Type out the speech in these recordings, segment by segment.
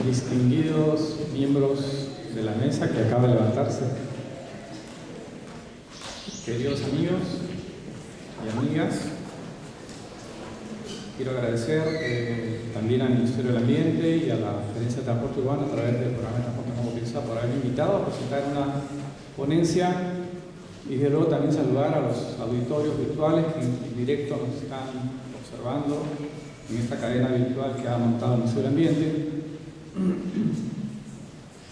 distinguidos miembros de la mesa que acaba de levantarse, queridos amigos y amigas, quiero agradecer también al Ministerio del Ambiente y a la Gerencia de Transporte Urbano a través del programa de Transporte no movilizado por haberme invitado a presentar una ponencia y desde luego también saludar a los auditorios virtuales que en directo nos están observando en esta cadena virtual que ha montado el Ministerio del Ambiente.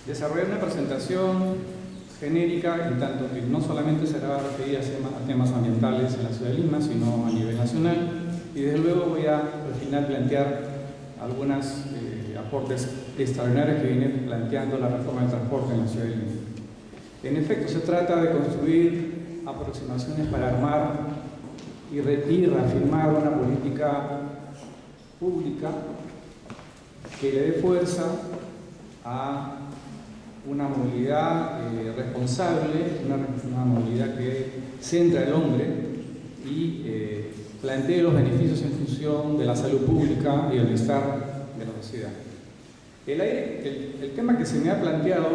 Desarrollar una presentación genérica en tanto que no solamente será referida a temas ambientales en la ciudad de Lima, sino a nivel nacional, y desde luego voy a al final plantear algunos aportes extraordinarios que viene planteando la reforma del transporte en la ciudad de Lima. En efecto, se trata de construir aproximaciones para armar y reafirmar una política pública que le dé fuerza a una movilidad responsable, una movilidad que centra al hombre y plantee los beneficios en función de la salud pública y el bienestar de la sociedad. El tema que se me ha planteado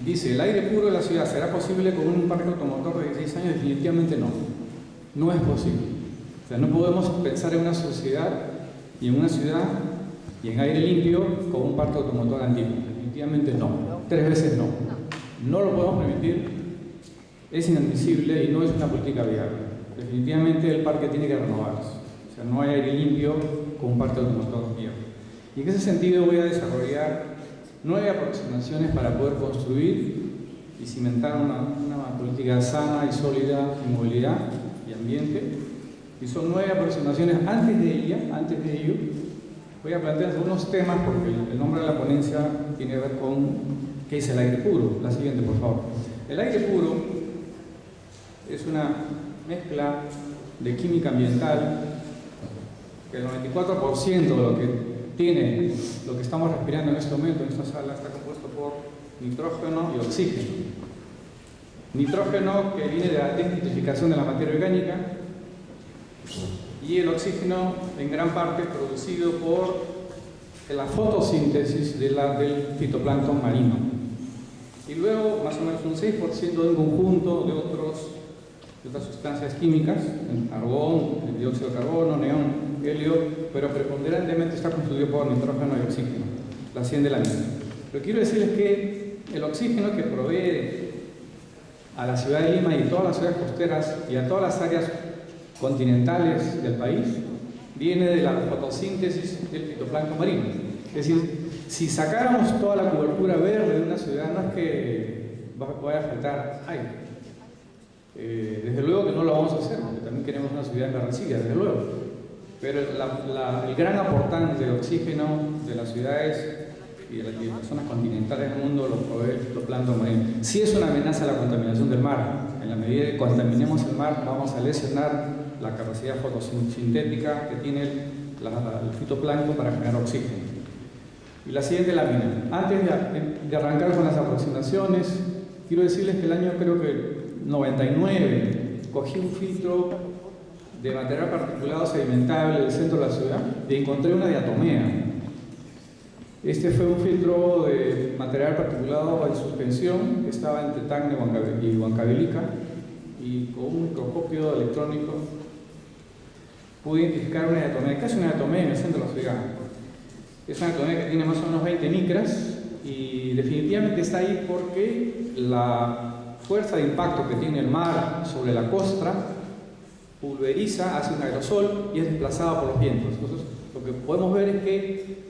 dice: ¿el aire puro de la ciudad será posible con un parque automotor de 16 años? Definitivamente no. No es posible. O sea, no podemos pensar en una sociedad y en una ciudad y en aire limpio con un parque automotor antiguo. Definitivamente no. 3 veces no. No lo podemos permitir, es inadmisible y no es una política viable. Definitivamente el parque tiene que renovarse. O sea, no hay aire limpio con un parque automotor viejo. Y en ese sentido voy a desarrollar 9 aproximaciones para poder construir y cimentar una política sana y sólida en movilidad y ambiente. Y son 9 aproximaciones. Antes de ello, voy a plantear algunos temas porque el nombre de la ponencia tiene que ver con qué es el aire puro. La siguiente, por favor. El aire puro es una mezcla de química ambiental que el 94% de lo que estamos respirando en este momento en esta sala está compuesto por nitrógeno y oxígeno. Nitrógeno que viene de la desnitrificación de la materia orgánica y el oxígeno en gran parte producido por la fotosíntesis del fitoplancton marino. Y luego más o menos un 6% de un conjunto de otras sustancias químicas, argón, el dióxido de carbono, neón, helio, pero preponderantemente está constituido por nitrógeno y oxígeno, la 100 de la misma. Pero quiero decirles que el oxígeno que provee a la ciudad de Lima y a todas las ciudades costeras y a todas las áreas continentales del país viene de la fotosíntesis del fitoplancton marino. Es decir, si sacáramos toda la cobertura verde de una ciudad, no es que vaya a faltar aire. Desde luego que no lo vamos a hacer, porque también queremos una ciudad enverdecida, desde luego. Pero el gran aportante de oxígeno de las ciudades y de las zonas continentales del mundo lo provee el fitoplancton marino. Sí es una amenaza a la contaminación del mar. En la medida que contaminemos el mar, vamos a lesionar la capacidad fotosintética que tiene el fitoplancton para generar oxígeno. Y la siguiente lámina. Antes de arrancar con las aproximaciones, quiero decirles que el año creo que 99 cogí un filtro de material particulado sedimentable del centro de la ciudad y encontré una diatomea. Este fue un filtro de material particulado en suspensión que estaba entre Tacna y Huancavelica, y con un microscopio electrónico pude identificar una diatomea, casi una diatomea en el centro de la ciudad. Es una diatomea que tiene más o menos 20 micras y definitivamente está ahí porque la fuerza de impacto que tiene el mar sobre la costra pulveriza, hace un aerosol y es desplazada por los vientos. Entonces, lo que podemos ver es que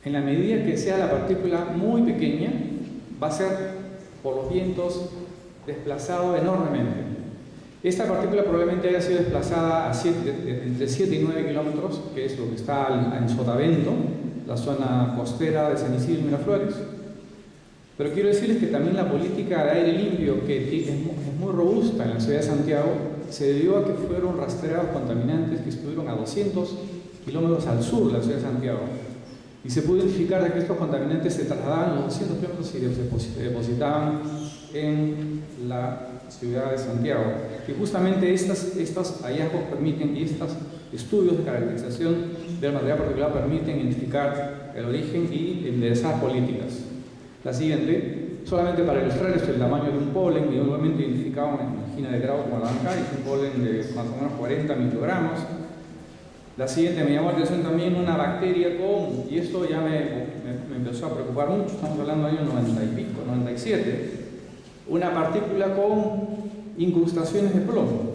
en la medida que sea la partícula muy pequeña, va a ser por los vientos desplazado enormemente. Esta partícula probablemente haya sido desplazada entre 7 y 9 kilómetros, que es lo que está en Sotavento, la zona costera de San Isidro y Miraflores. Pero quiero decirles que también la política de aire limpio, que es muy robusta en la ciudad de Santiago, se debió a que fueron rastreados contaminantes que estuvieron a 200 kilómetros al sur de la ciudad de Santiago. Y se pudo identificar de que estos contaminantes se trasladaban los 200 kilómetros y se depositaban en la ciudad de Santiago. Y justamente estos hallazgos permiten, y estudios de caracterización del material particulado permiten identificar el origen y enderezar políticas. La siguiente, solamente para ilustrar esto, el tamaño de un polen, individualmente identificado en angina de grado como la bancaria, es un polen de más o menos 40 microgramos. La siguiente me llamó la atención también una bacteria con, y esto ya me empezó a preocupar mucho, estamos hablando del año 90 y pico, 97, una partícula con incrustaciones de plomo.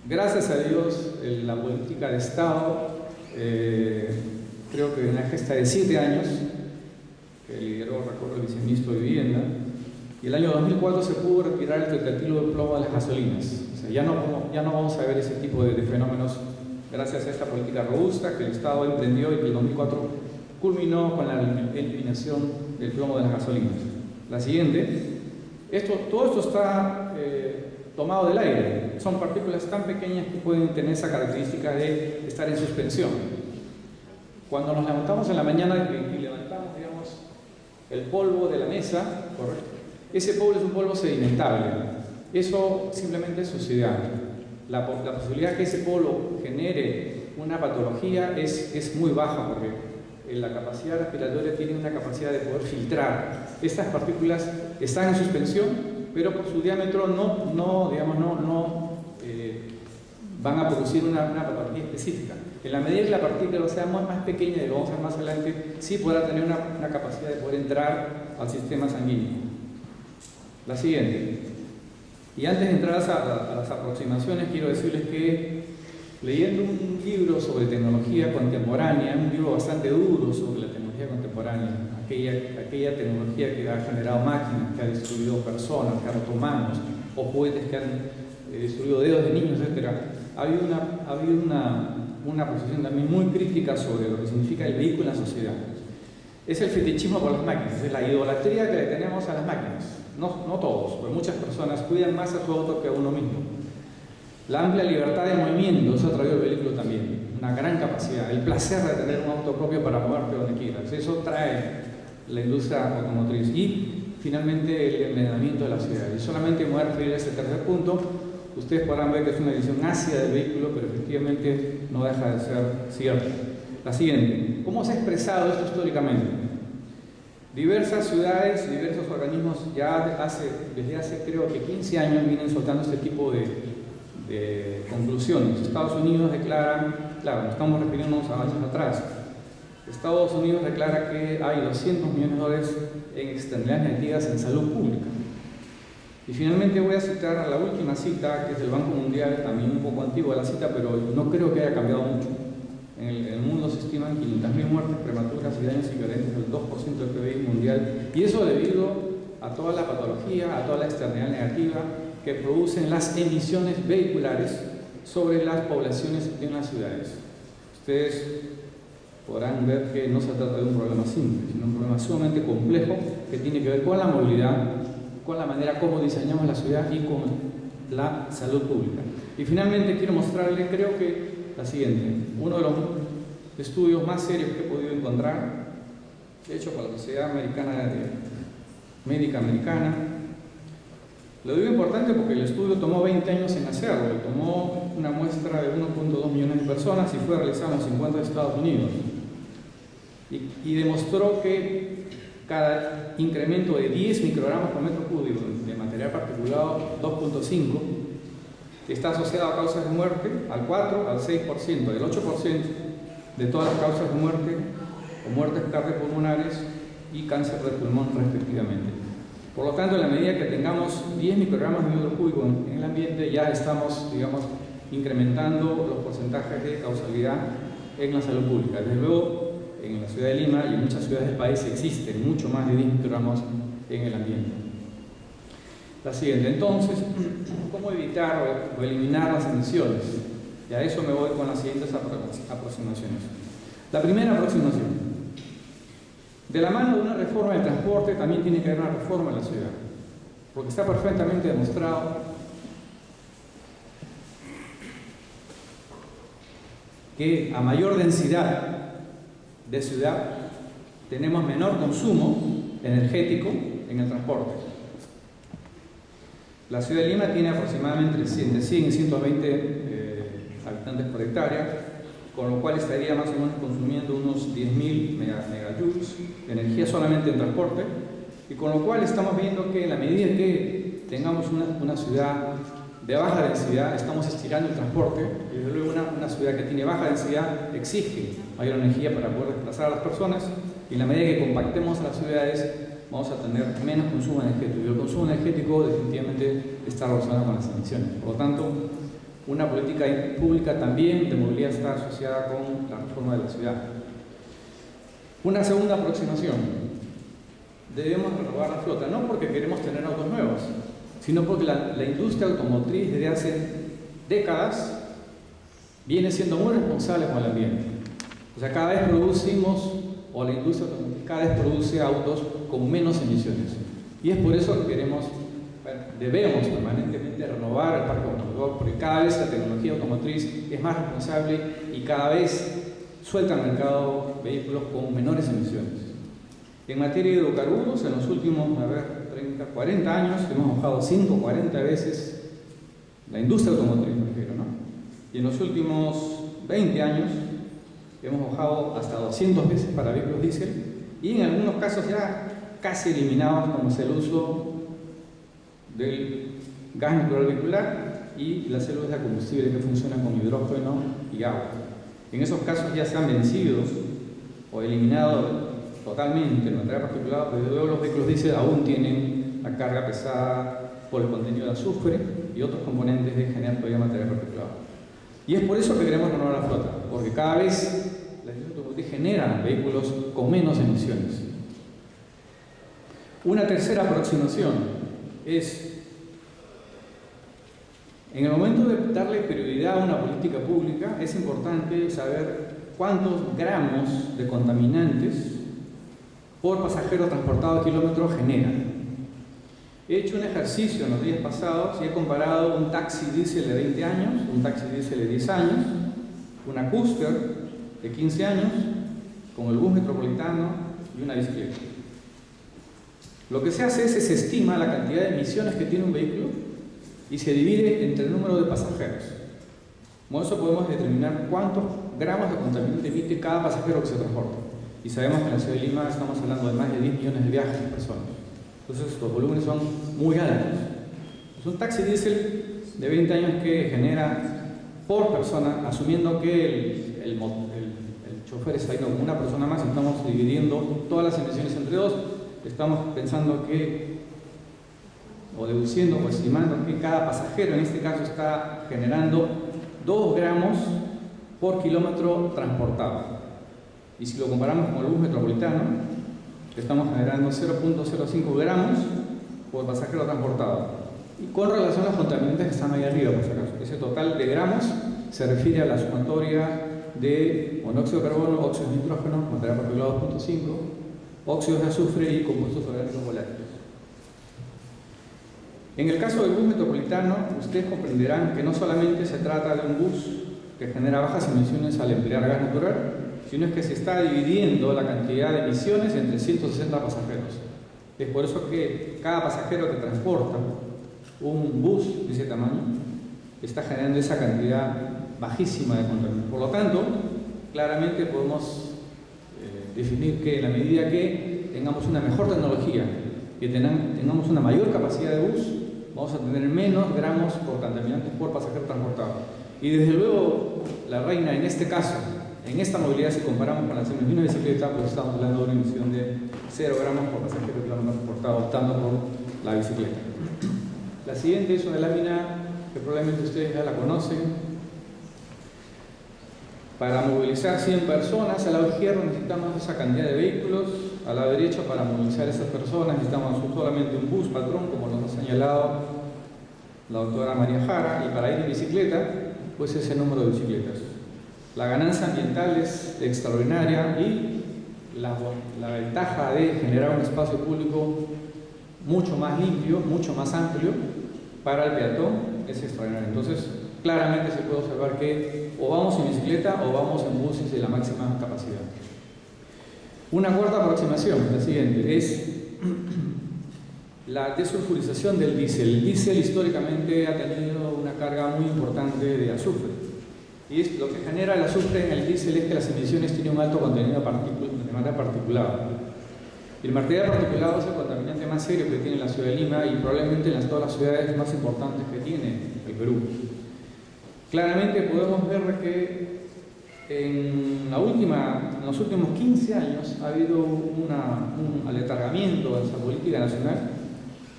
Gracias a Dios, la política de Estado, creo que en una gesta de 7 años, que lideró, recuerdo, el viceministro de Vivienda, y el año 2004 se pudo retirar el tetratilo de plomo de las gasolinas. O sea, ya no vamos a ver ese tipo de fenómenos gracias a esta política robusta que el Estado emprendió y que el 2004 culminó con la eliminación del plomo de las gasolinas. La siguiente, todo esto está tomado del aire. Son partículas tan pequeñas que pueden tener esa característica de estar en suspensión. Cuando nos levantamos en la mañana y levantamos, digamos, el polvo de la mesa, ¿correcto? Ese polvo es un polvo sedimentable. Eso simplemente es suciedad. La posibilidad que ese polvo genere una patología es muy baja, porque la capacidad respiratoria tiene una capacidad de poder filtrar. Estas partículas están en suspensión, pero por su diámetro no van a producir una patología específica. En la medida que la partícula sea más pequeña, y lo vamos a ver más adelante, sí podrá tener una capacidad de poder entrar al sistema sanguíneo. La siguiente. Y antes de entrar a las aproximaciones, quiero decirles que leyendo un libro sobre tecnología contemporánea, un libro bastante duro sobre la tecnología contemporánea, aquella tecnología que ha generado máquinas, que ha destruido personas, que ha roto manos, o juguetes que han destruido dedos de niños, etc. Ha habido una posición también muy crítica sobre lo que significa el vehículo en la sociedad. Es el fetichismo por las máquinas, es la idolatría que le tenemos a las máquinas. No todos, pues muchas personas cuidan más a su auto que a uno mismo. La amplia libertad de movimiento, eso ha traído el vehículo también, una gran capacidad, el placer de tener un auto propio para moverte donde quieras, eso trae la industria automotriz. Y finalmente el envenenamiento de la ciudad. Y solamente me voy a referir a ese tercer punto. Ustedes podrán ver que es una visión ácida del vehículo, pero efectivamente no deja de ser cierto. La siguiente, ¿cómo se ha expresado esto históricamente? Diversas ciudades, diversos organismos ya desde hace creo que 15 años vienen soltando este tipo de conclusiones. Estados Unidos declara, claro, estamos refiriéndonos a años atrás, Estados Unidos declara que hay $200 millones en externalidades negativas en salud pública. Y finalmente voy a citar a la última cita, que es del Banco Mundial, también un poco antigua la cita, pero no creo que haya cambiado mucho. En el mundo se estiman 500.000 muertes prematuras y daños equivalentes al 2% del PIB mundial, y eso debido a toda la patología, a toda la externalidad negativa que producen las emisiones vehiculares sobre las poblaciones en las ciudades. Ustedes podrán ver que no se trata de un problema simple, sino un problema sumamente complejo que tiene que ver con la movilidad, con la manera como diseñamos la ciudad y con la salud pública. Y finalmente quiero mostrarles, creo que la siguiente, uno de los estudios más serios que he podido encontrar, hecho por la Sociedad Médica Americana. Lo digo importante porque el estudio tomó 20 años en hacerlo, tomó una muestra de 1.2 millones de personas y fue realizado en 50 Estados Unidos. Y demostró que cada incremento de 10 microgramos por metro cúbico de material particulado 2.5 está asociado a causas de muerte al 4 al 6%, del 8% de todas las causas de muerte o muertes cardiopulmonares y cáncer de pulmón respectivamente. Por lo tanto, en la medida que tengamos 10 microgramos de metro cúbico en el ambiente, ya estamos, digamos, incrementando los porcentajes de causalidad en la salud pública. Desde luego, en la ciudad de Lima y en muchas ciudades del país existen mucho más de 10 microgramos en el ambiente. La siguiente, entonces, ¿cómo evitar o eliminar las emisiones? Y a eso me voy con las siguientes aproximaciones. La primera aproximación. De la mano de una reforma del transporte también tiene que haber una reforma en la ciudad, porque está perfectamente demostrado que a mayor densidad de ciudad tenemos menor consumo energético en el transporte. La ciudad de Lima tiene aproximadamente entre 100 y 120 habitantes contaminantes por hectárea, con lo cual estaría más o menos consumiendo unos 10.000 megajoules de energía solamente en transporte, y con lo cual estamos viendo que en la medida que tengamos una ciudad de baja densidad, estamos estirando el transporte, y desde luego una ciudad que tiene baja densidad exige mayor energía para poder desplazar a las personas, y en la medida que compactemos a las ciudades vamos a tener menos consumo energético, y el consumo energético definitivamente está relacionado con las emisiones. Por lo tanto, una política pública también de movilidad está asociada con la reforma de la ciudad. Una segunda aproximación: debemos renovar la flota, no porque queremos tener autos nuevos, sino porque la industria automotriz desde hace décadas viene siendo muy responsable con el ambiente. O sea, cada vez producimos, o la industria automotriz cada vez produce autos con menos emisiones. Y es por eso que debemos permanentemente renovar el parque automotor, porque cada vez la tecnología automotriz es más responsable y cada vez suelta al mercado vehículos con menores emisiones. En materia de hidrocarburos, en los últimos 30, 40 años hemos bajado 140 veces la industria automotriz, me refiero, ¿no? Y en los últimos 20 años hemos bajado hasta 200 veces para vehículos diésel, y en algunos casos ya casi eliminados, como es el uso del gas natural vehicular y las células de combustible que funcionan con hidrógeno y agua. En esos casos ya se han vencido o eliminado totalmente el material particulado, pero luego los vehículos diésel aún tienen la carga pesada por el contenido de azufre y otros componentes que generan todavía material particulado. Y es por eso que queremos renovar la flota, porque cada vez la industria automotriz genera vehículos con menos emisiones. Una tercera aproximación es, en el momento de darle prioridad a una política pública, es importante saber cuántos gramos de contaminantes por pasajero transportado a kilómetro genera. He hecho un ejercicio en los días pasados y he comparado un taxi diésel de 20 años, un taxi diésel de 10 años, una Custer de 15 años, con el bus metropolitano y una bicicleta. Lo que se hace es que se estima la cantidad de emisiones que tiene un vehículo y se divide entre el número de pasajeros. Con eso podemos determinar cuántos gramos de contaminante emite cada pasajero que se transporta. Y sabemos que en la ciudad de Lima estamos hablando de más de 10 millones de viajes por persona. Entonces los volúmenes son muy altos. Es un taxi diésel de 20 años que genera por persona, asumiendo que el chofer está yendo como una persona más, estamos dividiendo todas las emisiones entre dos. Estamos pensando que, o deduciendo o estimando que cada pasajero en este caso está generando 2 gramos por kilómetro transportado. Y si lo comparamos con el bus metropolitano, estamos generando 0.05 gramos por pasajero transportado. Y con relación a los contaminantes que están ahí arriba, por si acaso, ese total de gramos se refiere a la sumatoria de monóxido de carbono, óxidos de nitrógeno, material particulado 2.5, óxidos de azufre y compuestos orgánicos volátiles. En el caso del bus metropolitano, ustedes comprenderán que no solamente se trata de un bus que genera bajas emisiones al emplear gas natural, sino es que se está dividiendo la cantidad de emisiones entre 160 pasajeros. Es por eso que cada pasajero que transporta un bus de ese tamaño está generando esa cantidad bajísima de contaminantes. Por lo tanto, claramente podemos definir que en la medida que tengamos una mejor tecnología, que tengamos una mayor capacidad de bus, vamos a tener menos gramos por contaminantes por pasajero transportado. Y desde luego, la reina en este caso, en esta movilidad, si comparamos con las emisiones de bicicleta, pues estamos hablando de una emisión de 0 gramos por pasajero kilómetro transportado, optando por la bicicleta. La siguiente es una lámina que probablemente ustedes ya la conocen. Para movilizar 100 personas, al lado izquierdo necesitamos esa cantidad de vehículos, al lado derecho para movilizar esas personas necesitamos solamente un bus patrón, como nos ha señalado la doctora María Jara, y para ir en bicicleta, pues ese número de bicicletas. La ganancia ambiental es extraordinaria y la ventaja de generar un espacio público mucho más limpio, mucho más amplio para el peatón es extraordinaria. Entonces, claramente se puede observar que o vamos en bicicleta o vamos en buses de la máxima capacidad. Una cuarta aproximación, la siguiente, es la desulfurización del diésel. El diésel históricamente ha tenido una carga muy importante de azufre. Y lo que genera el azufre en el diésel es que las emisiones tienen un alto contenido de materia particulada. Y el material particulado es el contaminante más serio que tiene la ciudad de Lima y probablemente en todas las ciudades más importantes que tiene el Perú. Claramente podemos ver que en los últimos 15 años ha habido un aletargamiento de esa política nacional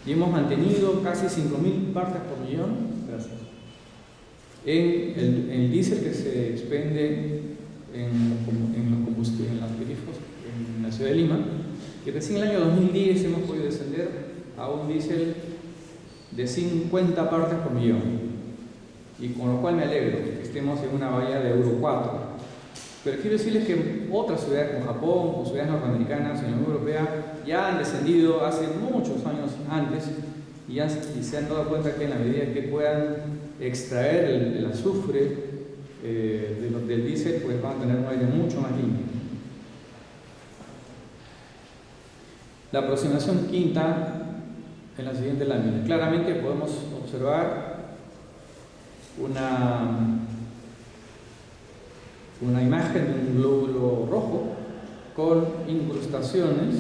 y hemos mantenido casi 5.000 partes por millón en el diésel que se expende en los combustibles, en los grifos en la ciudad de Lima, y recién en el año 2010 hemos podido descender a un diésel de 50 partes por millón, y con lo cual me alegro que estemos en una valla de Euro 4. Pero quiero decirles que otras ciudades como Japón o ciudades norteamericanas en la Unión Europea ya han descendido hace muchos años antes y se han dado cuenta que en la medida que puedan extraer el azufre del diésel, pues van a tener un aire mucho más limpio. La aproximación quinta en la siguiente lámina. Claramente podemos observar una imagen de un glóbulo rojo con incrustaciones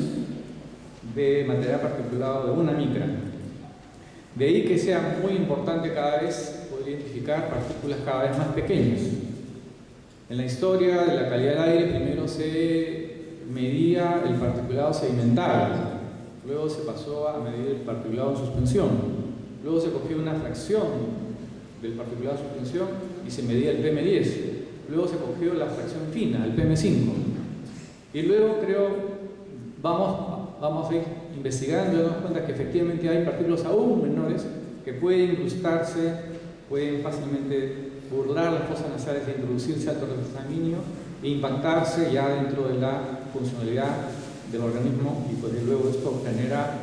de material particulado de 1 micra. De ahí que sea muy importante cada vez poder identificar partículas cada vez más pequeñas. En la historia de la calidad del aire primero se medía el particulado sedimentable, luego se pasó a medir el particulado en suspensión, luego se cogió una fracción del particulado en suspensión y se medía el PM10, luego se cogió la fracción fina, el PM5, y luego vamos a ir investigando y damos cuenta que efectivamente hay partículas aún menores que pueden incrustarse, pueden fácilmente burlar las fosas nasales e introducirse al torrente sanguíneo e impactarse ya dentro de la funcionalidad del organismo, y pues luego esto genera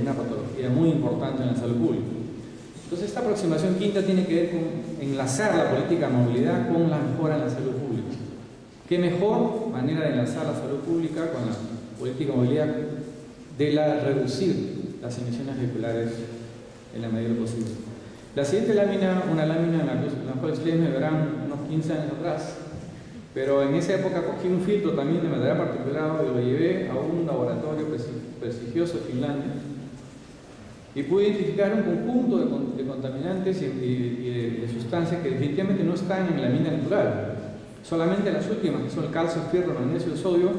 una patología muy importante en la salud pública. Entonces esta aproximación quinta tiene que ver con enlazar la política de movilidad con la mejora en la salud pública. ¿Qué mejor manera de enlazar la salud pública con la política de movilidad? Reducir las emisiones vehiculares en la medida de lo posible. La siguiente lámina, una lámina en la cual ustedes me verán unos 15 años atrás, pero en esa época cogí un filtro también de material particulado y lo llevé a un laboratorio prestigioso de Finlandia y pude identificar un conjunto de contaminantes y de sustancias que definitivamente no están en la mina natural. Solamente las últimas, que son el calcio, el fierro, el magnesio y el sodio,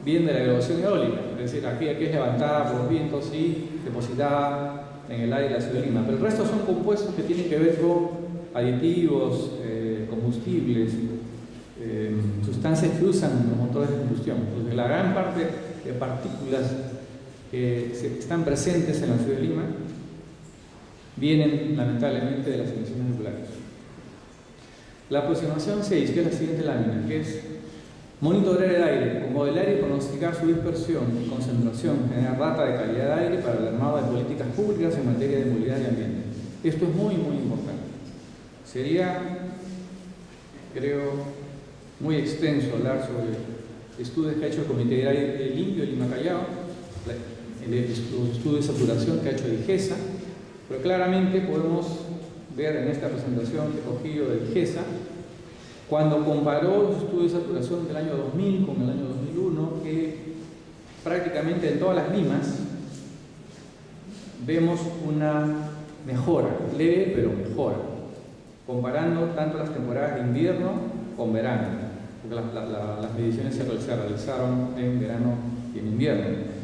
vienen de la graduación eólica, es decir, aquella que es levantada por los vientos y depositada en el aire de la ciudad de Lima. Pero el resto son compuestos que tienen que ver con aditivos, combustibles, sustancias que usan los motores de combustión. Entonces, la gran parte de partículas que están presentes en la ciudad de Lima vienen lamentablemente de las emisiones vehiculares. La aproximación 6, que es la siguiente lámina, que es monitorear el aire, modelar y pronosticar su dispersión y concentración, generar data de calidad de aire para el armado de políticas públicas en materia de movilidad y ambiente. Esto es muy, muy importante. Sería, creo, muy extenso hablar sobre estudios que ha hecho el Comité de Aire Limpio de Lima Callao, el estudio de saturación que ha hecho el IGESA, pero claramente podemos ver en esta presentación que he cogido del IGESA, cuando comparó los estudios de saturación del año 2000 con el año 2001, que prácticamente en todas las limas vemos una mejora, leve pero mejora, comparando tanto las temporadas de invierno con verano, porque las mediciones se realizaron en verano y en invierno.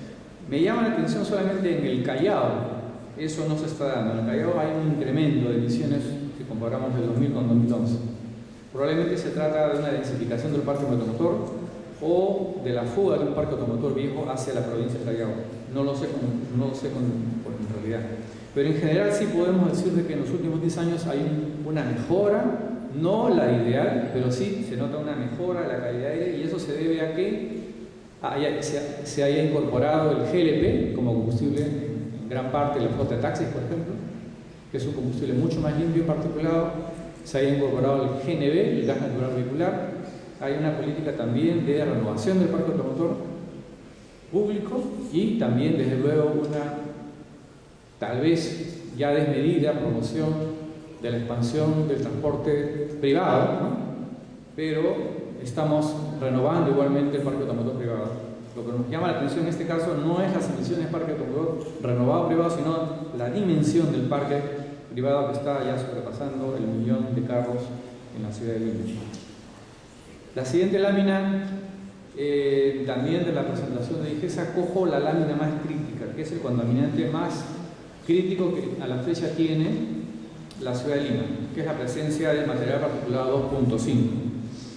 Me llama la atención solamente en el Callao, eso no se está dando. En el Callao hay un incremento de emisiones si comparamos el 2000 con 2011. Probablemente se trata de una densificación del parque automotor o de la fuga de un parque automotor viejo hacia la provincia de Callao. No lo sé en realidad. Pero en general sí podemos decir de que en los últimos 10 años hay una mejora, no la ideal, pero sí se nota una mejora de la calidad de aire, y eso se debe a que se haya incorporado el GLP como combustible en gran parte de la flota de taxis, por ejemplo, que es un combustible mucho más limpio y particulado. Se haya incorporado el GNV, el gas natural vehicular. Hay una política también de renovación del parque automotor público y también, desde luego, una tal vez ya desmedida promoción de la expansión del transporte privado, ¿no? Pero estamos renovando igualmente el parque automotor privado. Lo que nos llama la atención en este caso no es las emisiones del parque automotor renovado privado, sino la dimensión del parque privado que está ya sobrepasando el 1.000.000 de carros en la ciudad de Lima. La siguiente lámina, también de la presentación de IGESA, cojo la lámina más crítica, que es el contaminante más crítico que a la fecha tiene la ciudad de Lima, que es la presencia del material particulado 2.5,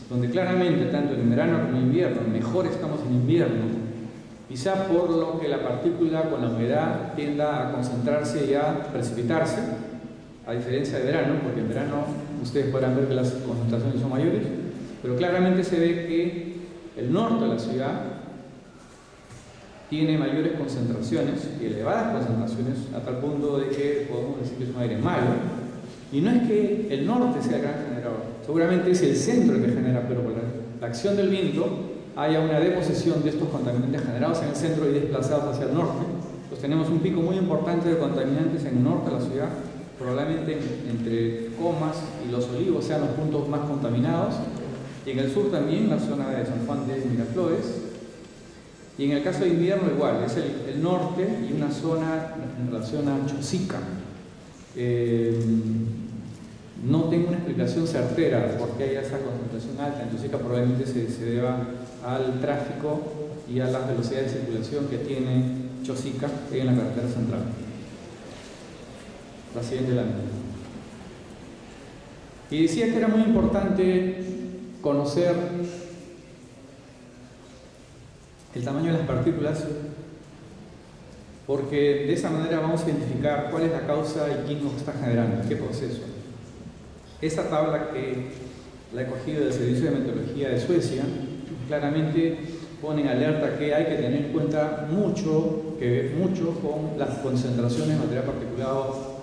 donde claramente, tanto en verano como en invierno, mejor estamos en invierno, quizá por lo que la partícula con la humedad tienda a concentrarse y a precipitarse, a diferencia de verano, porque en verano ustedes podrán ver que las concentraciones son mayores, pero claramente se ve que el norte de la ciudad tiene mayores concentraciones y elevadas concentraciones, a tal punto de que podemos decir que es un aire malo. Y no es que el norte sea el gran generador, seguramente es el centro el que genera, pero por la acción del viento haya una deposición de estos contaminantes generados en el centro y desplazados hacia el norte. Pues tenemos un pico muy importante de contaminantes en el norte de la ciudad, probablemente entre Comas y Los Olivos sean los puntos más contaminados, y en el sur también, la zona de San Juan de Miraflores, y en el caso de invierno igual, es el norte y una zona en relación a Chosica. No tengo una explicación certera de por qué hay esa concentración alta en Chosica, probablemente se deba al tráfico y a las velocidades de circulación que tiene Chosica en la carretera central. La siguiente lámina. Y decía que era muy importante conocer el tamaño de las partículas, porque de esa manera vamos a identificar cuál es la causa y quién nos está generando, qué proceso. Esta tabla, que la he cogido del Servicio de Meteorología de Suecia, claramente pone en alerta que hay que tener en cuenta mucho con las concentraciones de material particulado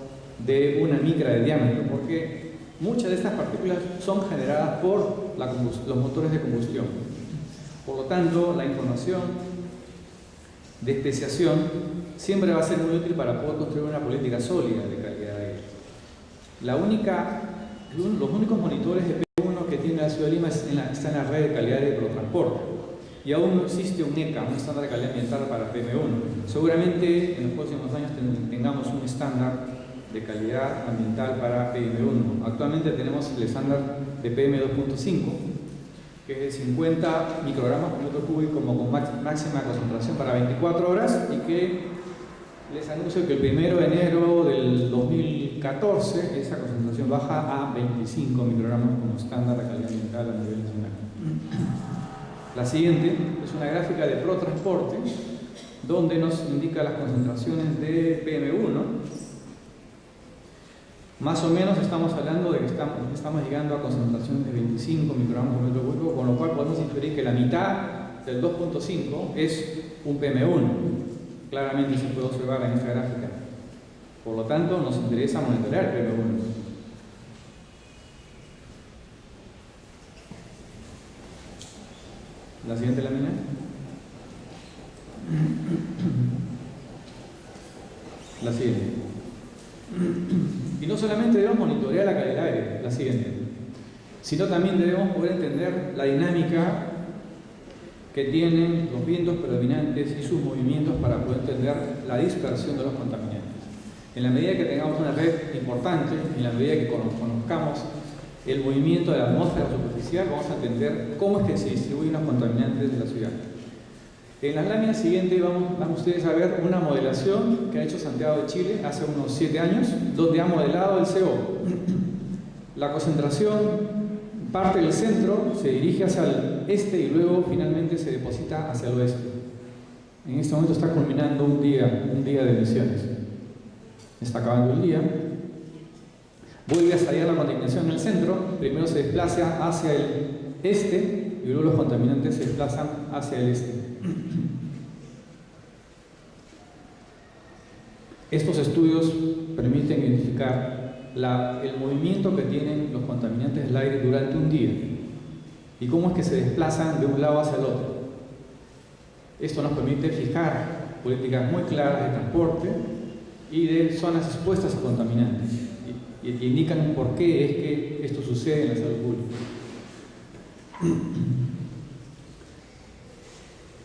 de una micra de diámetro, porque muchas de estas partículas son generadas por los motores de combustión. Por lo tanto, la información de especiación siempre va a ser muy útil para poder construir una política sólida de calidad de aire. Los únicos monitores de PM1 que tiene la ciudad de Lima están en la red de calidad de aire por transporte. Y aún no existe un ECA, un estándar de calidad ambiental para PM1. Seguramente en los próximos años tengamos un estándar de calidad ambiental para PM1. Actualmente tenemos el estándar de PM2.5, que es de 50 microgramas por metro cúbico como con máxima concentración para 24 horas, y que les anuncio que el 1 de enero del 2014 esa concentración baja a 25 microgramas como estándar de calidad ambiental a nivel nacional. La siguiente es una gráfica de ProTransporte, donde nos indica las concentraciones de PM1. Más o menos estamos hablando de que estamos llegando a concentraciones de 25 microgramos por metro cúbico, con lo cual podemos inferir que la mitad del 2.5 es un PM1. Claramente se puede observar en esta gráfica. Por lo tanto, nos interesa monitorear PM1. La siguiente lámina. La siguiente. Y no solamente debemos monitorear la calidad del aire, la siguiente, sino también debemos poder entender la dinámica que tienen los vientos predominantes y sus movimientos para poder entender la dispersión de los contaminantes. En la medida que tengamos una red importante, en la medida que conozcamos el movimiento de la atmósfera superficial, vamos a entender cómo es que se distribuyen los contaminantes de la ciudad. En las láminas siguientes van ustedes a ver una modelación que ha hecho Santiago de Chile hace unos 7 años, donde ha modelado el CO. La concentración parte del centro, se dirige hacia el este y luego finalmente se deposita hacia el oeste. En este momento está culminando un día de emisiones. Está acabando el día. Vuelve a estallar la contaminación en el centro, primero se desplaza hacia el este y luego los contaminantes se desplazan hacia el este. Estos estudios permiten identificar el movimiento que tienen los contaminantes del aire durante un día y cómo es que se desplazan de un lado hacia el otro. Esto nos permite fijar políticas muy claras de transporte y de zonas expuestas a contaminantes. y indican por qué es que esto sucede en la salud pública.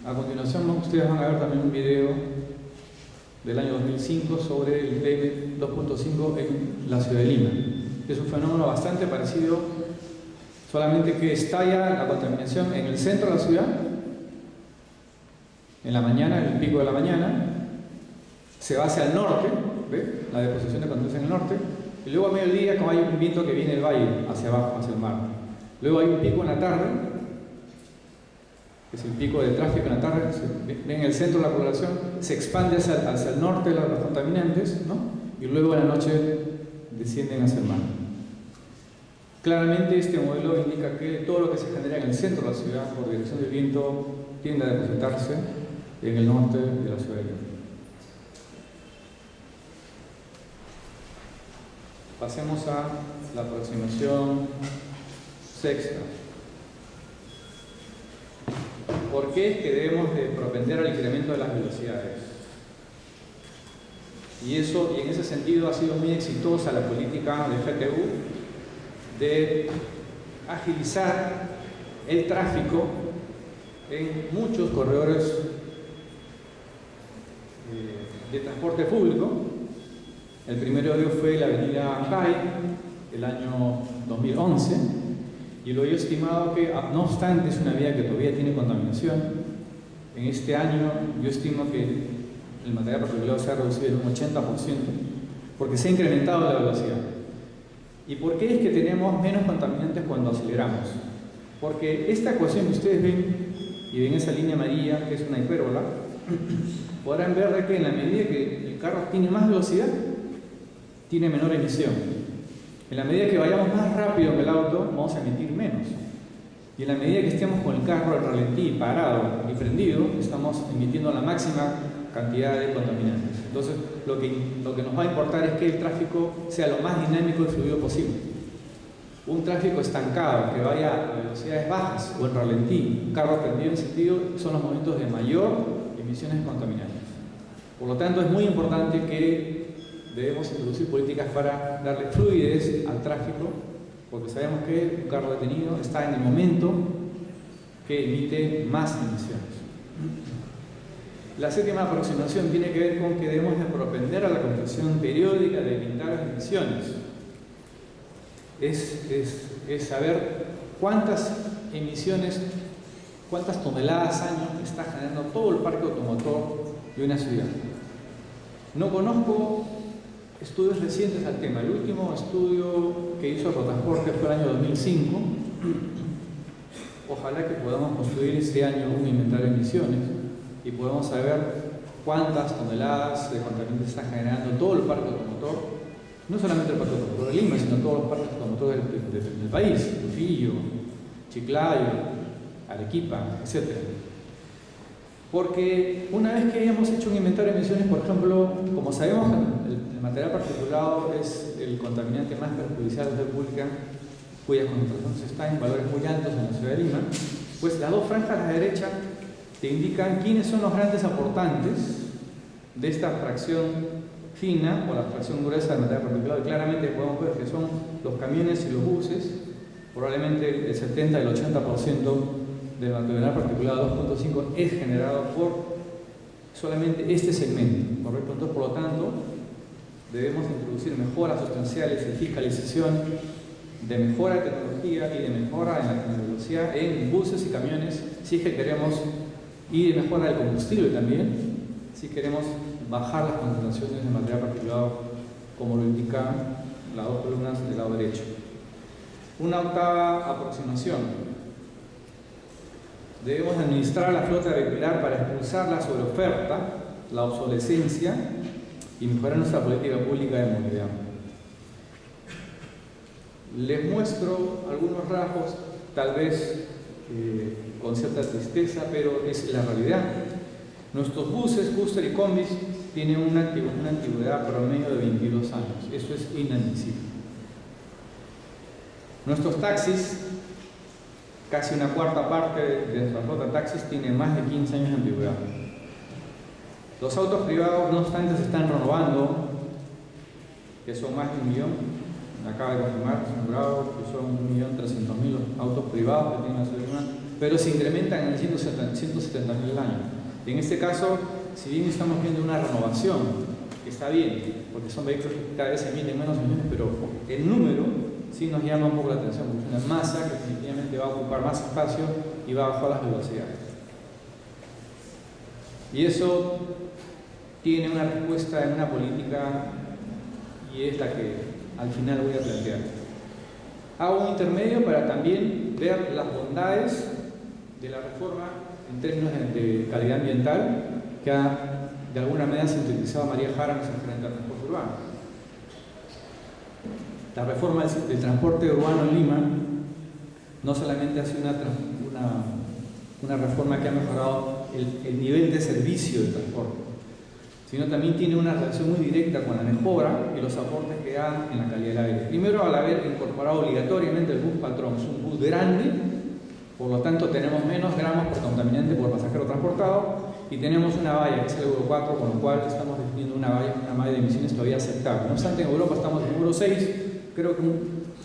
A continuación ustedes van a ver también un video del año 2005 sobre el PM2.5 en la ciudad de Lima. Es un fenómeno bastante parecido, solamente que estalla la contaminación en el centro de la ciudad, en la mañana, en el pico de la mañana, se va hacia el norte, ¿ve? La deposición de contaminación en el norte, y luego a mediodía, como hay un viento que viene del valle, hacia abajo, hacia el mar. Luego hay un pico en la tarde, que es el pico de tráfico en la tarde, en el centro de la población, se expande hacia el norte los contaminantes, ¿no? Y luego en la noche descienden hacia el mar. Claramente este modelo indica que todo lo que se genera en el centro de la ciudad por dirección del viento tiende a depositarse en el norte de la ciudad de Lima. Pasemos a la aproximación sexta. ¿Por qué es que debemos de propender al incremento de las velocidades? Y en ese sentido ha sido muy exitosa la política de GTU de agilizar el tráfico en muchos corredores de transporte público. El primero de ellos fue la avenida Ancay, el año 2011, y lo he estimado que, no obstante es una vía que todavía tiene contaminación, en este año yo estimo que el material particulado se ha reducido en un 80%, porque se ha incrementado la velocidad. ¿Y por qué es que tenemos menos contaminantes cuando aceleramos? Porque esta ecuación que ustedes ven, y ven esa línea amarilla, que es una hipérbola, podrán ver de que en la medida que el carro tiene más velocidad, tiene menor emisión. En la medida que vayamos más rápido en el auto, vamos a emitir menos. Y en la medida que estemos con el carro al ralentí, parado y prendido, estamos emitiendo la máxima cantidad de contaminantes. Entonces, lo que nos va a importar es que el tráfico sea lo más dinámico y fluido posible. Un tráfico estancado, que vaya a velocidades bajas o en ralentí, un carro prendido en sentido, son los momentos de mayor emisiones contaminantes. Por lo tanto, es muy importante que debemos introducir políticas para darle fluidez al tráfico, porque sabemos que un carro detenido está en el momento que emite más emisiones. La séptima aproximación tiene que ver con que debemos de propender a la confección periódica de limitar las emisiones. Es saber cuántas emisiones, cuántas toneladas al año está generando todo el parque automotor de una ciudad. No conozco estudios recientes al tema. El último estudio que hizo Rotransporte fue el año 2005. Ojalá que podamos construir este año un inventario de emisiones y podamos saber cuántas toneladas de contaminantes está generando todo el parque automotor, no solamente el parque automotor de Lima, sino todos los parques automotores del país, Trujillo, Chiclayo, Arequipa, etc. Porque una vez que hayamos hecho un inventario de emisiones, por ejemplo, como sabemos, el material particulado es el contaminante más perjudicial de la salud pública, cuyas concentraciones están en valores muy altos en la ciudad de Lima, pues las dos franjas a la derecha te indican quiénes son los grandes aportantes de esta fracción fina o la fracción gruesa del material particulado. Y claramente podemos ver que son los camiones y los buses, probablemente el 70 y el 80% del material particulado 2.5 es generado por solamente este segmento, ¿correcto? Entonces, por lo tanto, debemos introducir mejoras sustanciales de fiscalización, de mejora de tecnología y de mejora en la tecnología en buses y camiones, si es que queremos, y de mejora del combustible también, si queremos bajar las concentraciones de material particulado, como lo indican las dos columnas del lado derecho. Una octava aproximación. Debemos administrar la flota vehicular para expulsar la sobreoferta, la obsolescencia y mejorar nuestra política pública de movilidad. Les muestro algunos rasgos, tal vez con cierta tristeza, pero es la realidad. Nuestros buses, búster y combis tienen una antigüedad promedio de 22 años. Eso es inadmisible. Nuestros taxis, casi una cuarta parte de nuestra flota de taxis tiene más de 15 años de antigüedad. Los autos privados, no obstante, se están renovando, que son más de 1 millón, acaba de confirmar, se inaugurado, que son 1.300.000 autos privados que tiene la ciudad de Lima, pero se incrementan en 170.000 al año. En este caso, si bien estamos viendo una renovación, que está bien, porque son vehículos que cada vez se emiten menos emisiones, pero el número sí nos llama un poco la atención, porque es una masa que definitivamente va a ocupar más espacio y va a bajar las velocidades. Y eso tiene una respuesta en una política, y es la que al final voy a plantear. Hago un intermedio para también ver las bondades de la reforma en términos de calidad ambiental que ha, de alguna manera, sintetizado María Jara, nuestra gerente de transporte urbano. La reforma del transporte urbano en Lima no solamente hace una reforma que ha mejorado el nivel de servicio de transporte, sino también tiene una relación muy directa con la mejora y los aportes que dan en la calidad del aire. Primero, al haber incorporado obligatoriamente el bus patrón, es un bus grande, por lo tanto tenemos menos gramos por contaminante por pasajero transportado, y tenemos una valla que es el Euro 4, con lo cual estamos definiendo una malla de emisiones todavía aceptable. No obstante, en Europa estamos en Euro 6, creo que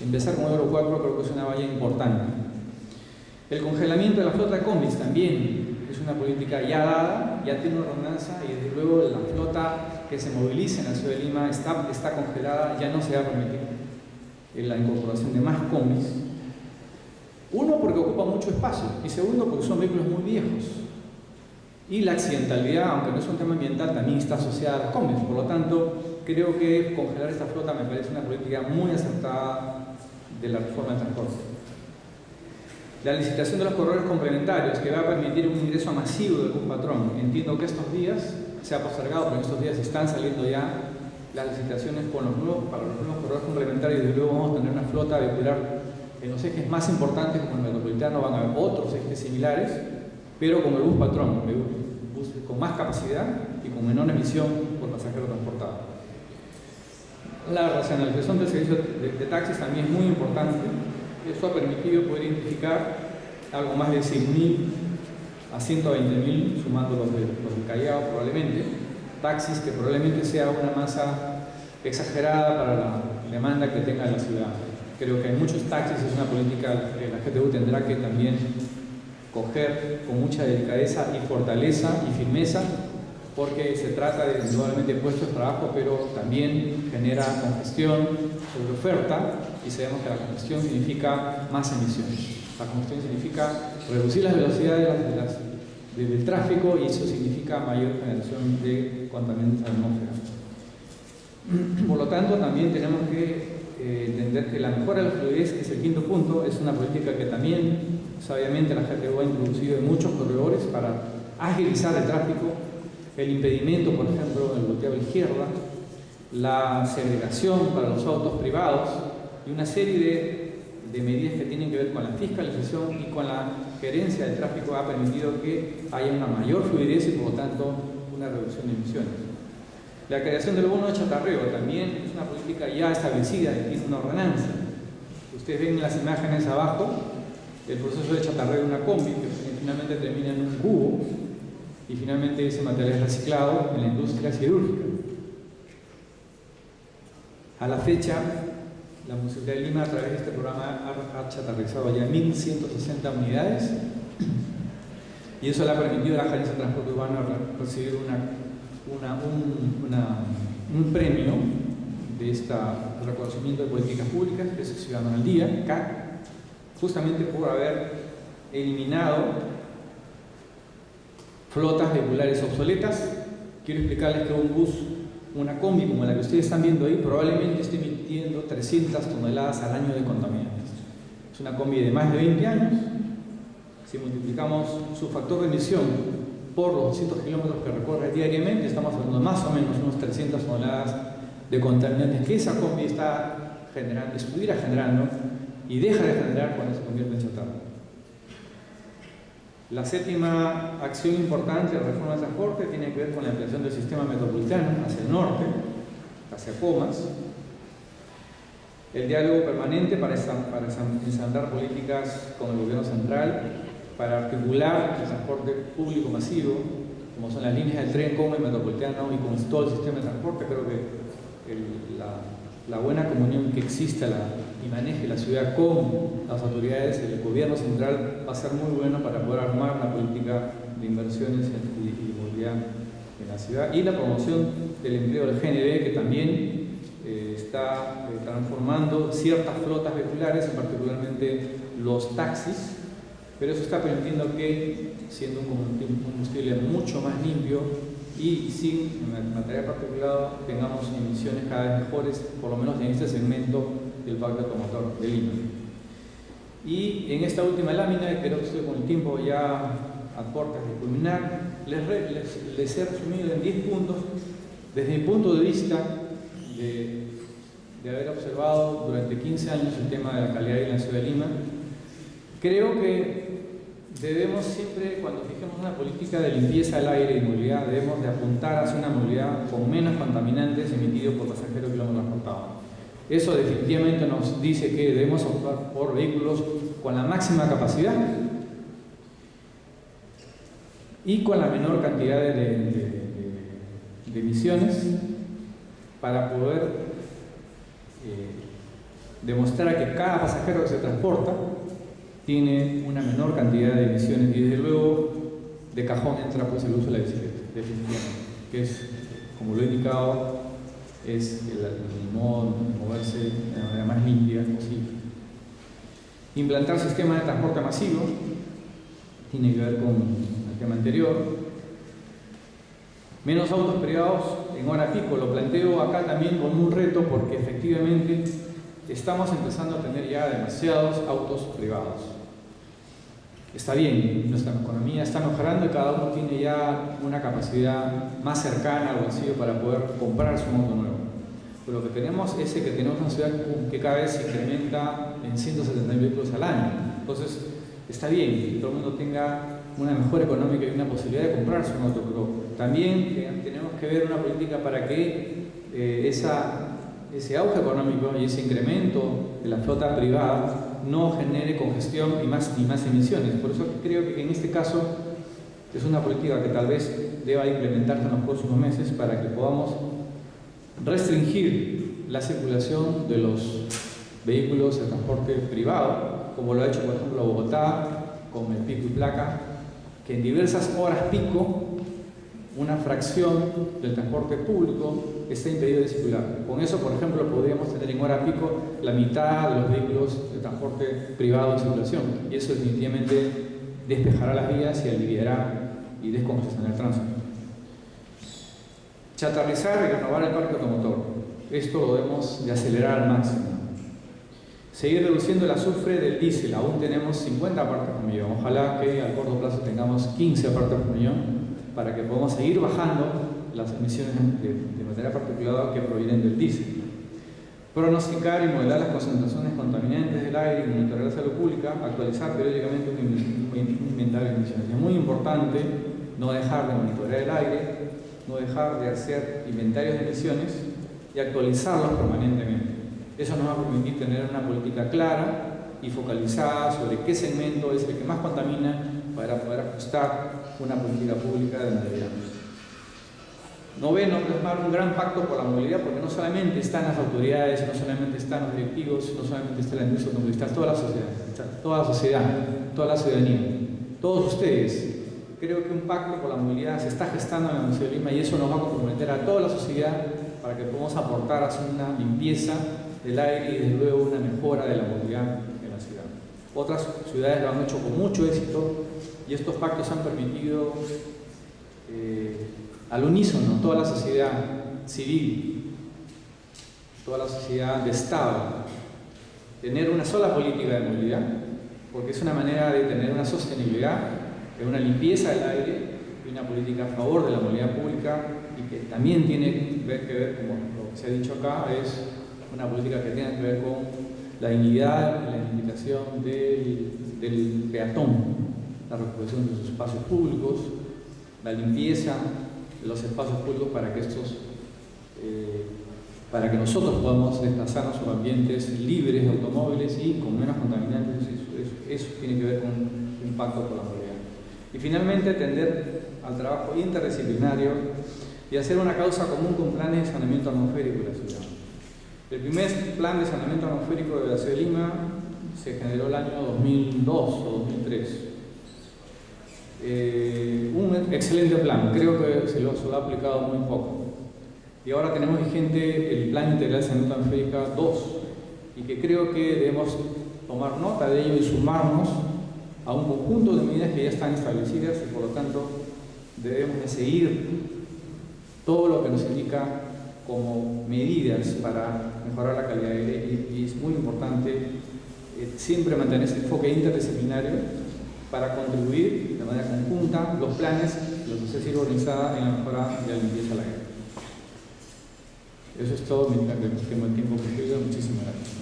empezar con Euro 4 creo que es una valla importante. El congelamiento de la flota de combis también es una política ya dada, ya tiene una ordenanza, y desde luego la flota que se moviliza en la ciudad de Lima está congelada, ya no se va a permitir la incorporación de más combis. Uno, porque ocupa mucho espacio, y segundo, porque son vehículos muy viejos. Y la accidentalidad, aunque no es un tema ambiental, también está asociada a las combis. Por lo tanto, creo que congelar esta flota me parece una política muy acertada de la reforma del transporte. La licitación de los corredores complementarios, que va a permitir un ingreso masivo del bus patrón. Entiendo que estos días se ha postergado, pero en estos días están saliendo ya las licitaciones para los nuevos corredores complementarios, y desde luego vamos a tener una flota vehicular en los ejes más importantes, como el metropolitano. Van a haber otros ejes similares, pero con el bus patrón, bus con más capacidad y con menor emisión por pasajero transportado. La racionalización del servicio de taxis también es muy importante. Eso ha permitido poder identificar algo más de 100.000 a 120.000, sumando los de Callao probablemente, taxis que probablemente sea una masa exagerada para la demanda que tenga la ciudad. Creo que hay muchos taxis, es una política que la GTU tendrá que también coger con mucha delicadeza y fortaleza y firmeza, porque se trata de indudablemente puestos de trabajo, pero también genera congestión sobre oferta, y sabemos que la congestión significa más emisiones. La congestión significa reducir las velocidades del tráfico, y eso significa mayor generación de contaminantes a la atmósfera. Por lo tanto, también tenemos que entender que la mejora de la fluidez, que es el quinto punto, es una política que también, sabiamente, la GTU ha introducido en muchos corredores para agilizar el tráfico. El impedimento, por ejemplo, el bloqueo a la izquierda, la segregación para los autos privados, y una serie de medidas que tienen que ver con la fiscalización y con la gerencia del tráfico ha permitido que haya una mayor fluidez y, por lo tanto, una reducción de emisiones. La creación del bono de chatarreo también es una política ya establecida y tiene una ordenanza. Ustedes ven en las imágenes abajo el proceso de chatarreo de una combi, que finalmente termina en un cubo, y finalmente ese material es reciclado en la industria siderúrgica. A la fecha, la Municipalidad de Lima, a través de este programa, ha chatarrizado ya 1.160 unidades, y eso le ha permitido a la Gerencia de Transporte Urbano recibir un premio de este reconocimiento de políticas públicas, que es Ciudadano al Día, CAC, justamente por haber eliminado flotas vehiculares obsoletas. Quiero explicarles que un bus, una combi como la que ustedes están viendo ahí, probablemente esté emitiendo 300 toneladas al año de contaminantes. Es una combi de más de 20 años. Si multiplicamos su factor de emisión por los 200 kilómetros que recorre diariamente, estamos hablando de más o menos unos 300 toneladas de contaminantes que esa combi está generando, estuviera generando, y deja de generar cuando se convierte en chatarra. La séptima acción importante de la reforma del transporte tiene que ver con la ampliación del sistema metropolitano hacia el norte, hacia Comas. El diálogo permanente para ensamblar políticas con el gobierno central, para articular el transporte público masivo, como son las líneas del tren, como el metropolitano y como todo el sistema de transporte. Creo que la buena comunión que exista y maneje la ciudad con las autoridades del gobierno central va a ser muy bueno para poder armar una política de inversiones y movilidad en la ciudad, y la promoción del empleo del GNB, que también está transformando ciertas flotas vehiculares, particularmente los taxis, pero eso está permitiendo que, siendo un combustible mucho más limpio y sin material particulado, tengamos emisiones cada vez mejores, por lo menos en este segmento del parque automotor de Lima. Y en esta última lámina, creo que estoy con el tiempo ya a puertas de culminar, les he resumido en 10 puntos, desde mi punto de vista de haber observado durante 15 años el tema de la calidad en la ciudad de Lima. Creo que debemos siempre, cuando fijemos una política de limpieza del aire y movilidad, debemos de apuntar hacia una movilidad con menos contaminantes emitidos por pasajeros kilómetros transportados. Eso definitivamente nos dice que debemos optar por vehículos con la máxima capacidad y con la menor cantidad de emisiones, para poder demostrar que cada pasajero que se transporta tiene una menor cantidad de emisiones, y desde luego de cajón entra pues el uso de la bicicleta, definitivamente, que es, como lo he indicado, es el modo de moverse de la manera más limpia posible. Implantar sistemas de transporte masivo tiene que ver con el tema anterior. Menos autos privados en hora pico, lo planteo acá también con un reto, porque efectivamente estamos empezando a tener ya demasiados autos privados. Está bien, nuestra economía está mejorando y cada uno tiene ya una capacidad más cercana al bolsillo para poder comprarse un auto nuevo. Pero lo que tenemos es que tenemos una ciudad que cada vez se incrementa en 170.000 vehículos al año. Entonces, está bien que todo el mundo tenga una mejora económica y una posibilidad de comprarse un auto, pero también tenemos que ver una política para que ese auge económico y ese incremento de la flota privada no genere congestión y más emisiones. Por eso creo que en este caso es una política que tal vez deba implementarse en los próximos meses, para que podamos restringir la circulación de los vehículos de transporte privado, como lo ha hecho por ejemplo Bogotá con el pico y placa, que en diversas horas pico una fracción del transporte público está impedido de circular. Con eso, por ejemplo, podríamos tener en hora pico la mitad de los vehículos de transporte privado en circulación, y eso definitivamente despejará las vías y aliviará y descongestionará el tránsito. Chatarrizar y renovar el parque automotor. Esto lo debemos de acelerar al máximo. Seguir reduciendo el azufre del diésel. Aún tenemos 50 partes por millón. Ojalá que a corto plazo tengamos 15 partes por millón, para que podamos seguir bajando las emisiones de material particulado que provienen del diésel. Pronosticar y modelar las concentraciones contaminantes del aire y monitorear la salud pública. Actualizar periódicamente un inventario de emisiones. Es muy importante no dejar de monitorear el aire, no dejar de hacer inventarios de emisiones y actualizarlos permanentemente. Eso nos va a permitir tener una política clara y focalizada sobre qué segmento es el que más contamina, para poder ajustar una política pública de movilidad. Noveno, plasmar un gran pacto por la movilidad, porque no solamente están las autoridades, no solamente están los directivos, no solamente está la industria automovilística, está toda la sociedad, toda la ciudadanía, todos ustedes. Creo que un pacto por la movilidad se está gestando en la ciudad de Lima, y eso nos va a comprometer a toda la sociedad para que podamos aportar hacia una limpieza del aire y desde luego una mejora de la movilidad en la ciudad. Otras ciudades lo han hecho con mucho éxito, y estos pactos han permitido al unísono toda la sociedad civil, toda la sociedad de Estado, tener una sola política de movilidad, porque es una manera de tener una sostenibilidad, de una limpieza del aire y una política a favor de la movilidad pública, y que también tiene que ver, como lo que se ha dicho acá, es una política que tenga que ver con la dignidad y la dignificación del peatón, la recuperación de sus espacios públicos, la limpieza de los espacios públicos para que nosotros podamos desplazarnos por ambientes libres de automóviles y con menos contaminantes. Eso tiene que ver con un pacto por la movilidad. Y finalmente, atender al trabajo interdisciplinario y hacer una causa común con planes de saneamiento atmosférico de la ciudad. El primer plan de saneamiento atmosférico de la ciudad de Lima se generó el año 2002 o 2003. Un excelente plan, creo que se lo ha aplicado muy poco. Y ahora tenemos vigente el Plan Integral de Saneamiento Atmosférico 2, y que creo que debemos tomar nota de ello y sumarnos a un conjunto de medidas que ya están establecidas, y por lo tanto debemos de seguir todo lo que nos indica como medidas para mejorar la calidad del aire, y es muy importante siempre mantener ese enfoque interdisciplinario para contribuir de manera conjunta los planes, la sociedad civil organizada en la mejora de la limpieza del aire. Eso es todo, mi tiempo cumplido. Muchísimas gracias.